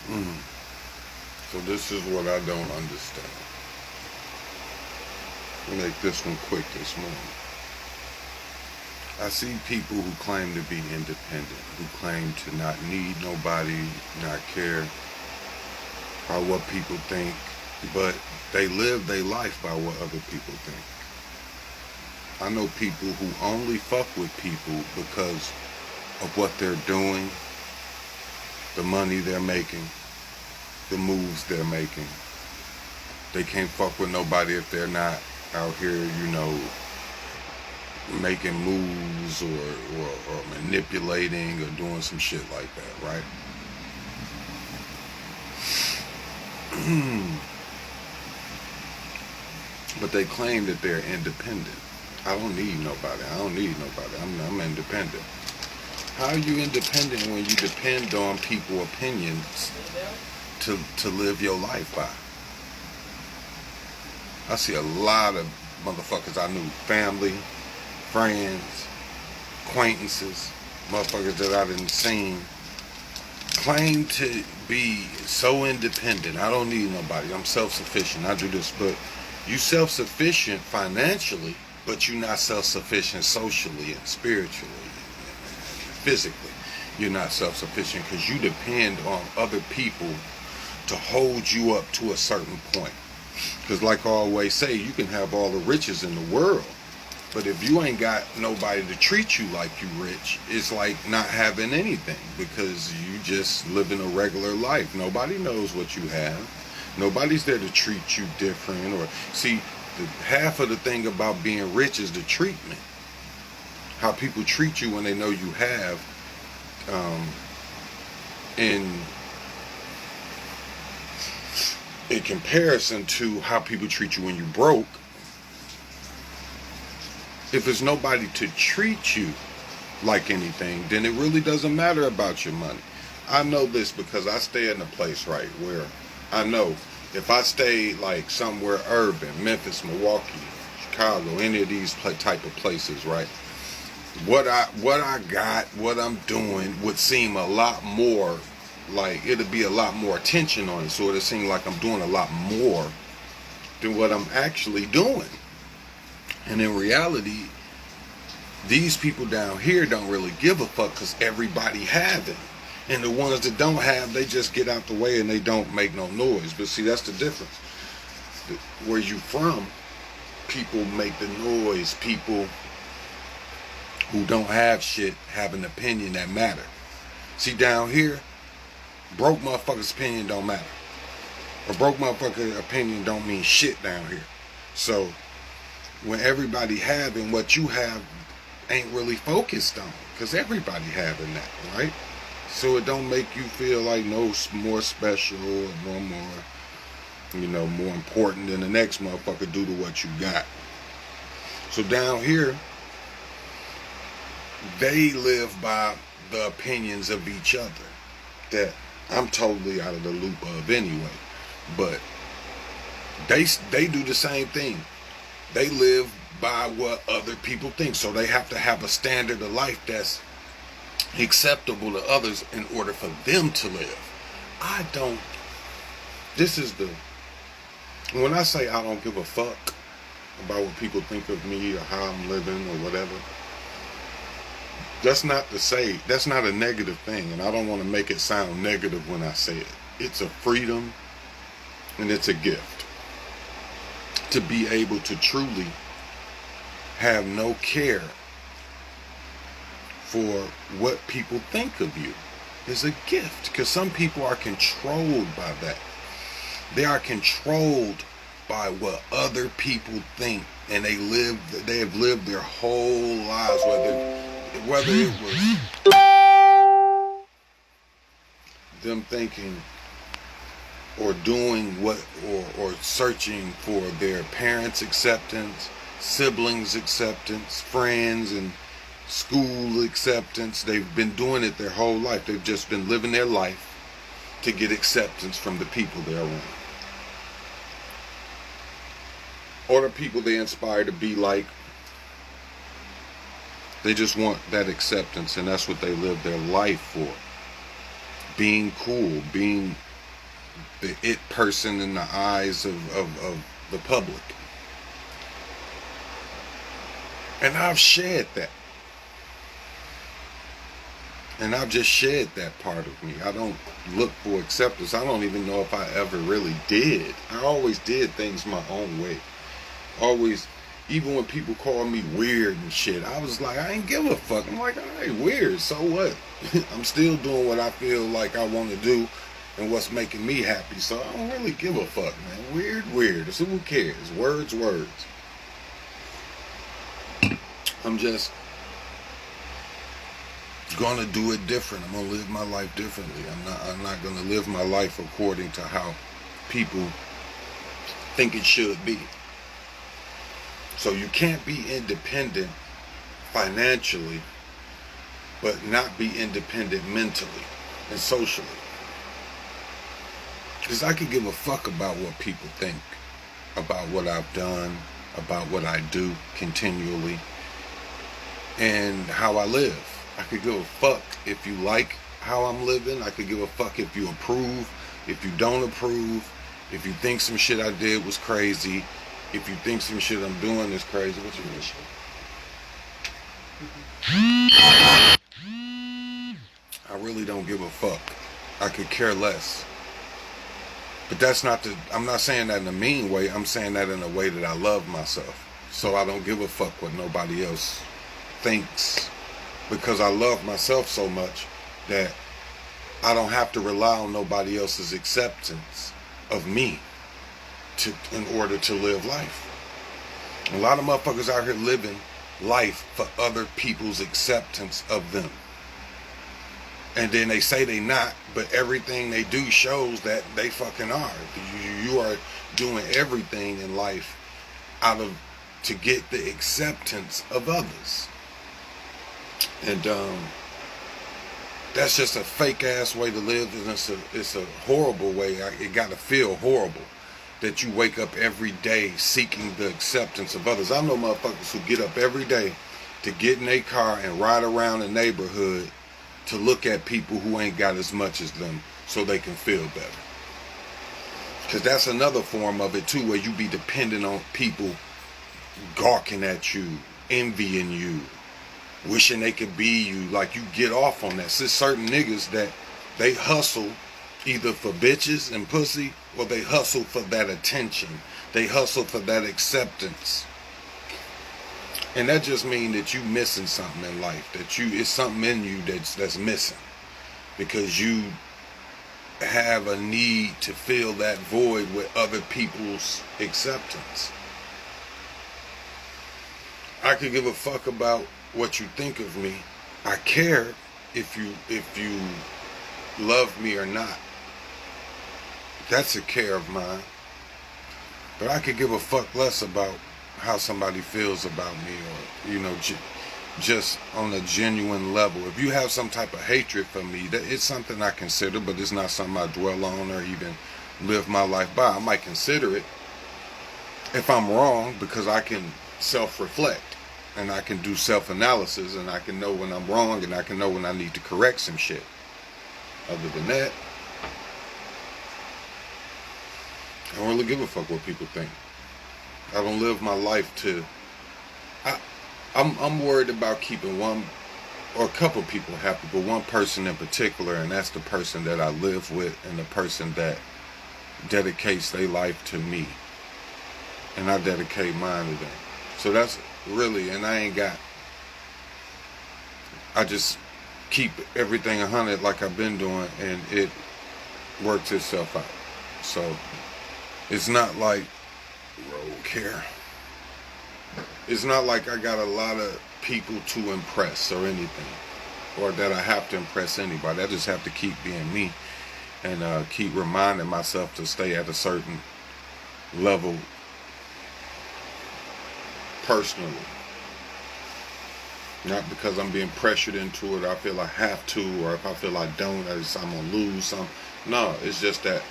Mm. So this is what I don't understand. Make this one quick this morning. I see people who claim to be independent, who claim to not need nobody, not care about what people think, but they live their life by what other people think. I know people who only fuck with people because of what they're doing, the money they're making, the moves they're making. They can't fuck with nobody if they're not out here, making moves or manipulating or doing some shit like that, right? But they claim that they're independent. I don't need nobody. I don't need nobody. I'm independent. How are you independent when you depend on people's opinions to live your life by? I see a lot of motherfuckers I knew, family, friends, acquaintances, motherfuckers that I didn't seen, claim to be so independent. I don't need nobody. I'm self-sufficient. I do this, but you self-sufficient financially, but you're not self-sufficient socially and spiritually and physically. You're not self-sufficient because you depend on other people to hold you up to a certain point. Because like I always say, you can have all the riches in the world, but if you ain't got nobody to treat you like you rich, it's like not having anything because you just living a regular life. Nobody knows what you have. Nobody's there to treat you different. Or see, half of the thing about being rich is the treatment. How people treat you when they know you have, in comparison to how people treat you when you broke. If there's nobody to treat you like anything, then it really doesn't matter about your money. I know this because I stay in a place, right, where I know if I stay like somewhere urban, Memphis, Milwaukee, Chicago, any of these type of places, right, what I got, what I'm doing would seem a lot more like it'd be a lot more attention on it. So it'd seem like I'm doing a lot more than what I'm actually doing. And in reality, these people down here don't really give a fuck because everybody have it. And the ones that don't have, they just get out the way and they don't make no noise. But see, that's the difference. Where you from, people make the noise. People who don't have shit have an opinion that matter. See, down here, broke motherfuckers' opinion don't matter. A broke motherfucker opinion don't mean shit down here. So when everybody having what you have ain't really focused on, because everybody having that, right? So it don't make you feel like no more special or no more, more important than the next motherfucker due to what you got. So down here, they live by the opinions of each other that I'm totally out of the loop of anyway. But they do the same thing. They live by what other people think. So they have to have a standard of life that's acceptable to others in order for them to live. When I say I don't give a fuck about what people think of me or how I'm living or whatever, that's not a negative thing, and I don't want to make it sound negative when I say it. It's a freedom and it's a gift to be able to truly have no care for what people think of you. Is a gift, because some people are controlled by that. They are controlled by what other people think, and they have lived their whole lives, whether it was them thinking or doing or searching for their parents' acceptance, siblings' acceptance, friends and school acceptance. They've been doing it their whole life. They've just been living their life to get acceptance from the people they're around, or the people they inspire to be like. They just want that acceptance, and that's what they live their life for. Being cool, being the it person in the eyes of the public. And I've shed that. And I've just shed that part of me. I don't look for acceptance. I don't even know if I ever really did. I always did things my own way. Always, even when people call me weird and shit, I was like, I ain't give a fuck. I'm like, alright, weird, so what? I'm still doing what I feel like I want to do and what's making me happy, so I don't really give a fuck, man. Weird. So who cares? Words. I'm just gonna do it different. I'm gonna live my life differently. I'm not gonna live my life according to how people think it should be. So you can't be independent financially, but not be independent mentally and socially. Because I could give a fuck about what people think, about what I've done, about what I do continually, and how I live. I could give a fuck if you like how I'm living. I could give a fuck if you approve, if you don't approve, if you think some shit I did was crazy, if you think some shit I'm doing is crazy. What you wish? I really don't give a fuck. I could care less. But that's not I'm not saying that in a mean way. I'm saying that in a way that I love myself. So I don't give a fuck what nobody else thinks. Because I love myself so much that I don't have to rely on nobody else's acceptance of me in order to live life. A lot of motherfuckers out here living life for other people's acceptance of them. And then they say they not, but everything they do shows that they fucking are. You are doing everything in life to get the acceptance of others. And that's just a fake ass way to live, and it's a horrible way. It gotta feel horrible that you wake up every day seeking the acceptance of others. I know motherfuckers who get up every day to get in their car and ride around the neighborhood to look at people who ain't got as much as them so they can feel better. Because that's another form of it too, where you be dependent on people gawking at you, envying you, wishing they could be you. Like, you get off on that. There's certain niggas that they hustle either for bitches and pussy, or they hustle for that attention. They hustle for that acceptance. And that just means that you missing something in life. It's something in you that's missing. Because you have a need to fill that void with other people's acceptance. I could give a fuck about what you think of me. I care if you love me or not. That's a care of mine. But I could give a fuck less about how somebody feels about me, or just on a genuine level. If you have some type of hatred for me, it's something I consider, but it's not something I dwell on or even live my life by. I might consider it if I'm wrong, because I can self-reflect and I can do self-analysis, and I can know when I'm wrong, and I can know when I need to correct some shit. Other than that, I don't really give a fuck what people think. I don't live my life to... I'm worried about keeping one or a couple people happy, but one person in particular, and that's the person that I live with, and the person that dedicates their life to me, and I dedicate mine to them. So that's really, and I just keep everything 100 like I've been doing, and it works itself out. So it's not like road care. It's not like I got a lot of people to impress or anything, or that I have to impress anybody. I just have to keep being me, and keep reminding myself to stay at a certain level personally. Not because I'm being pressured into it, or I feel I have to, or if I feel I don't, I'm gonna lose something. No, it's just that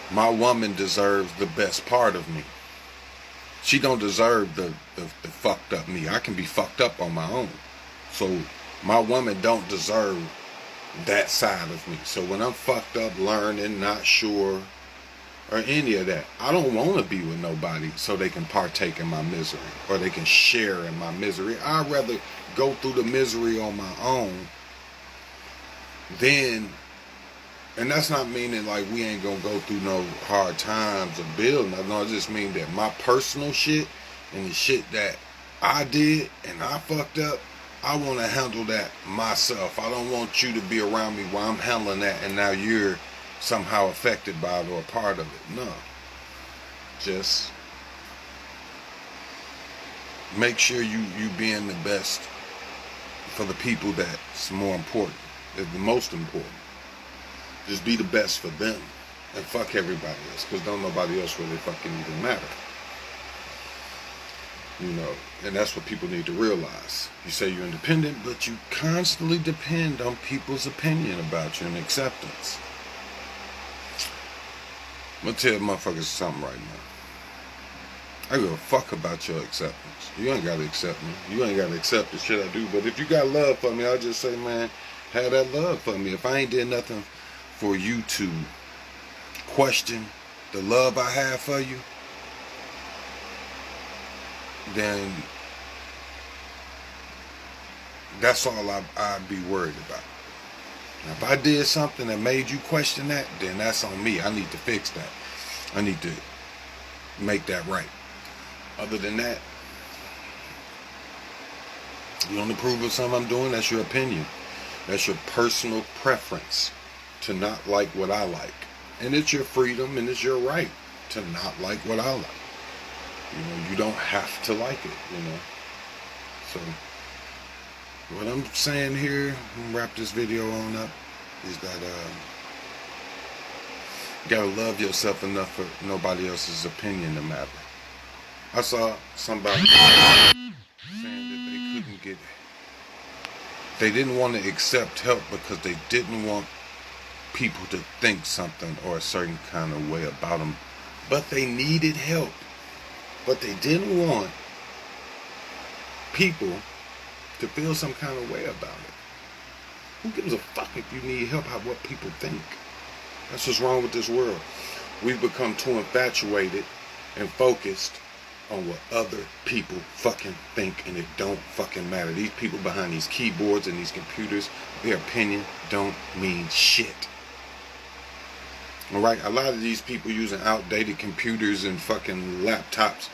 my woman deserves the best part of me. She don't deserve the fucked up me. I can be fucked up on my own. So my woman don't deserve that side of me. So when I'm fucked up, learning, not sure, or any of that, I don't want to be with nobody so they can partake in my misery or they can share in my misery. I'd rather go through the misery on my own than, and that's not meaning like we ain't gonna go through no hard times or build nothing. No, I just mean that my personal shit and the shit that I did and I fucked up, I want to handle that myself. I don't want you to be around me while I'm handling that and now you're somehow affected by it or a part of it. No. Just make sure you being the best for the people that's more important, is the most important. Just be the best for them and fuck everybody else, because don't nobody else really fucking even matter. You know, and that's what people need to realize. You say you're independent, but you constantly depend on people's opinion about you and acceptance. I'm gonna tell motherfuckers something right now. I give a fuck about your acceptance. You ain't gotta accept me. You ain't gotta accept the shit I do. But if you got love for me, I'll just say, man, have that love for me. If I ain't did nothing for you to question the love I have for you, then that's all I'd be worried about. Now, if I did something that made you question that, then that's on me. I need to fix that. I need to make that right. Other than that, you don't approve of something I'm doing, that's your opinion. That's your personal preference to not like what I like. And it's your freedom and it's your right to not like what I like. You know, you don't have to like it, you know. So, what I'm saying here, I'm gonna wrap this video on up, is that you gotta love yourself enough for nobody else's opinion to matter. I saw somebody saying that they didn't want to accept help because they didn't want people to think something or a certain kind of way about them, but they needed help. But they didn't want people to feel some kind of way about it. Who gives a fuck if you need help about what people think? That's what's wrong with this world. We've become too infatuated and focused on what other people fucking think, and it don't fucking matter. These people behind these keyboards and these computers, their opinion don't mean shit. Alright, a lot of these people using outdated computers and fucking laptops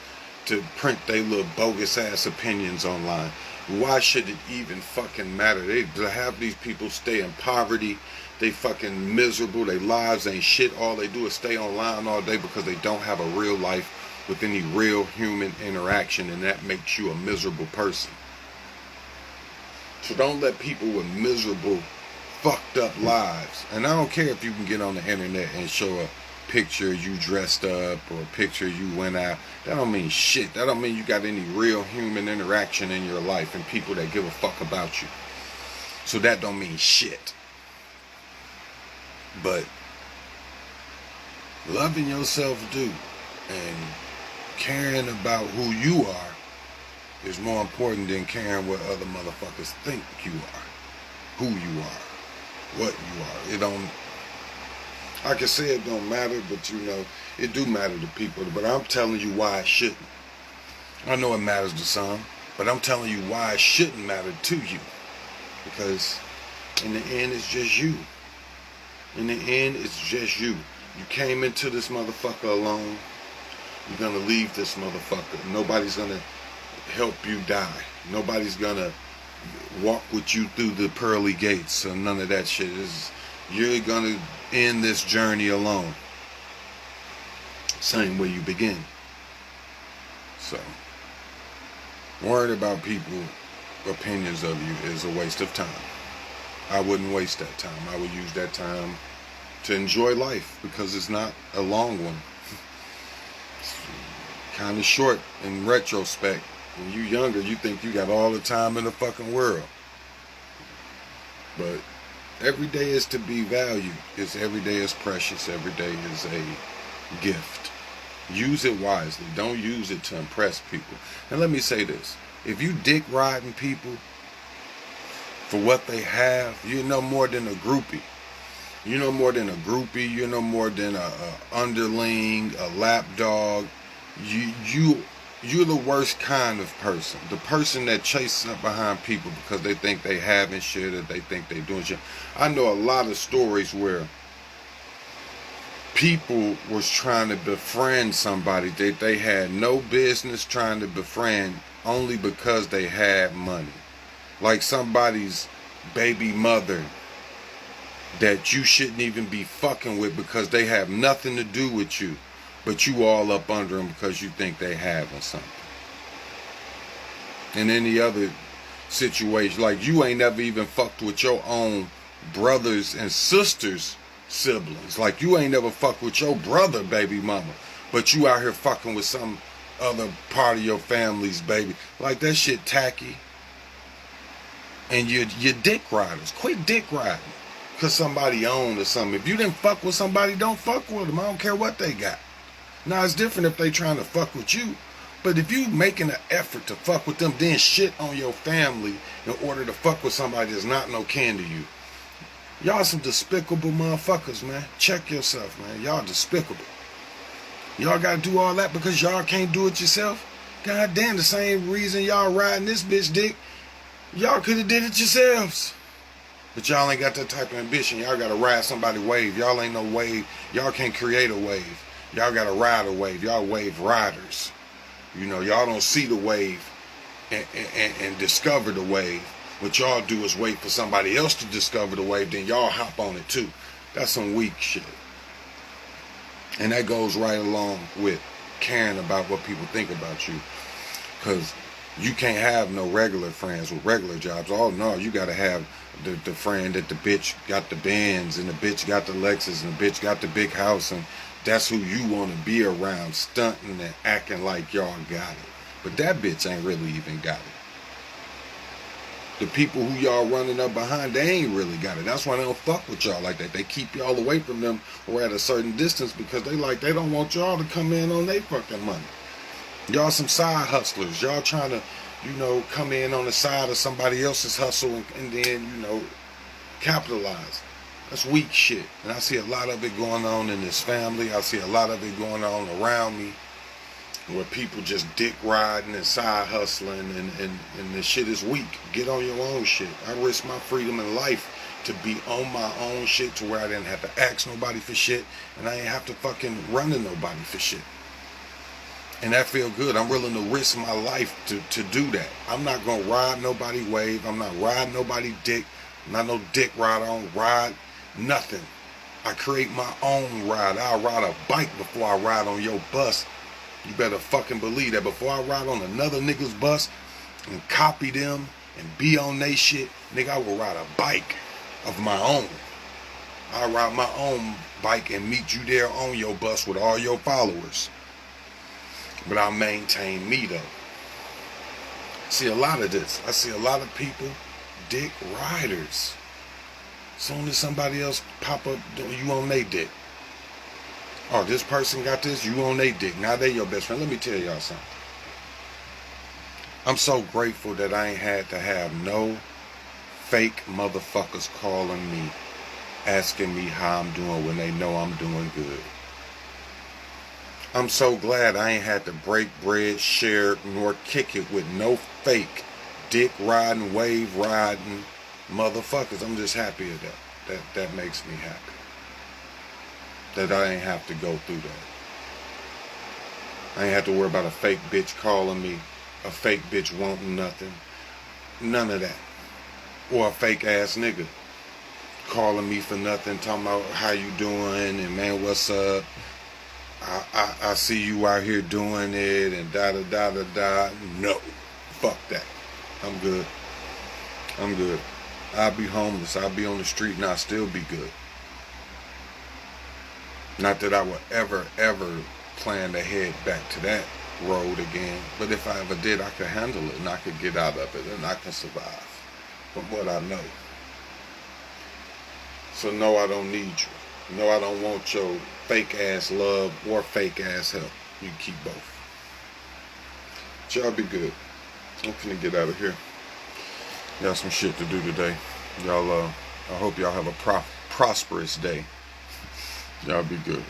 to print their little bogus ass opinions online. Why should it even fucking matter? They have these people stay in poverty. They fucking miserable. Their lives ain't shit. All they do is stay online all day because they don't have a real life with any real human interaction, and that makes you a miserable person. So don't let people with miserable, fucked up lives, and I don't care if you can get on the internet and show a picture you dressed up or a picture you went out, that don't mean shit. That don't mean you got any real human interaction in your life and people that give a fuck about you. So that don't mean shit. But loving yourself do, and caring about who you are is more important than caring what other motherfuckers think you are, who you are, what you are. It don't, I can say it don't matter, but you know, it do matter to people. But I'm telling you why it shouldn't. I know it matters to some, but I'm telling you why it shouldn't matter to you. Because in the end, it's just you. In the end, it's just you. You came into this motherfucker alone. You're gonna leave this motherfucker. Nobody's gonna help you die. Nobody's gonna walk with you through the pearly gates. So none of that shit is. You're gonna end this journey alone. Same way you begin. So worrying about people's opinions of you is a waste of time. I wouldn't waste that time. I would use that time to enjoy life, because it's not a long one. It's kind of short in retrospect. When you're younger, you think you got all the time in the fucking world. But every day is to be valued. Every day is precious. Every day is a gift. Use it wisely. Don't use it to impress people. And let me say this. If you dick riding people for what they have, you're no more than a groupie. You're no more than a groupie. You're no more than a underling, a lapdog. You're the worst kind of person. The person that chases up behind people because they think they having shit or they think they doing shit. I know a lot of stories where people was trying to befriend somebody that they had no business trying to befriend only because they had money. Like somebody's baby mother that you shouldn't even be fucking with because they have nothing to do with you, but you all up under them because you think they having something. In any other situation, like you ain't never even fucked with your own brothers and sisters siblings. Like you ain't never fucked with your brother baby mama, but you out here fucking with some other part of your family's baby. Like that shit tacky. And you're dick riders. Quit dick riding because somebody owned or something. If you didn't fuck with somebody, don't fuck with them. I don't care what they got. Now it's different if they trying to fuck with you. But if you making an effort to fuck with them, then shit on your family in order to fuck with somebody that's not no kin to you. Y'all some despicable motherfuckers, man. Check yourself, man. Y'all despicable. Y'all gotta do all that because y'all can't do it yourself? God damn, the same reason y'all riding this bitch dick, y'all could have did it yourselves. But y'all ain't got that type of ambition. Y'all gotta ride somebody's wave. Y'all ain't no wave. Y'all can't create a wave. Y'all gotta ride a wave. Y'all wave riders. You know, y'all don't see the wave and discover the wave. What y'all do is wait for somebody else to discover the wave, then y'all hop on it too. That's some weak shit. And that goes right along with caring about what people think about you. Because you can't have no regular friends with regular jobs. Oh no, you gotta have the friend that the bitch got the Benz and the bitch got the Lexus and the bitch got the big house, and that's who you want to be around, stunting and acting like y'all got it. But that bitch ain't really even got it. The people who y'all running up behind, they ain't really got it. That's why they don't fuck with y'all like that. They keep y'all away from them or at a certain distance because they don't want y'all to come in on their fucking money. Y'all some side hustlers. Y'all trying to, come in on the side of somebody else's hustle and then, capitalize. That's weak shit. And I see a lot of it going on in this family. I see a lot of it going on around me where people just dick riding and side hustling and the shit is weak. Get on your own shit. I risk my freedom in life to be on my own shit to where I didn't have to ask nobody for shit and I ain't have to fucking run to nobody for shit. And that feel good. I'm willing to risk my life to do that. I'm not going to ride nobody wave. I'm not riding nobody dick. I'm not no dick rider. I don't ride nothing. I create my own ride. I'll ride a bike before I ride on your bus. You better fucking believe that. Before I ride on another nigga's bus and copy them and be on they shit, nigga, I will ride a bike of my own. I'll ride my own bike and meet you there on your bus with all your followers. But I'll maintain me though. I see a lot of this. I see a lot of people, dick riders. Soon as somebody else pop up, you on they dick. Oh, this person got this, you on they dick. Now they your best friend. Let me tell y'all something. I'm so grateful that I ain't had to have no fake motherfuckers calling me, asking me how I'm doing when they know I'm doing good. I'm so glad I ain't had to break bread, share, nor kick it with no fake dick riding, wave riding motherfuckers. I'm just happy at that. That makes me happy. That I ain't have to go through that. I ain't have to worry about a fake bitch calling me, a fake bitch wanting nothing. None of that. Or a fake ass nigga calling me for nothing, talking about how you doing and man, what's up? I see you out here doing it and da. No. Fuck that. I'm good. I'm good. I'll be homeless. I'll be on the street and I'll still be good. Not that I would ever plan to head back to that road again. But if I ever did, I could handle it and I could get out of it and I can survive from what I know. So no, I don't need you. No, I don't want your fake ass love or fake ass help. You keep both. Y'all be good. I'm finna get out of here. Got some shit to do today. Y'all, I hope y'all have a prosperous day. Y'all be good.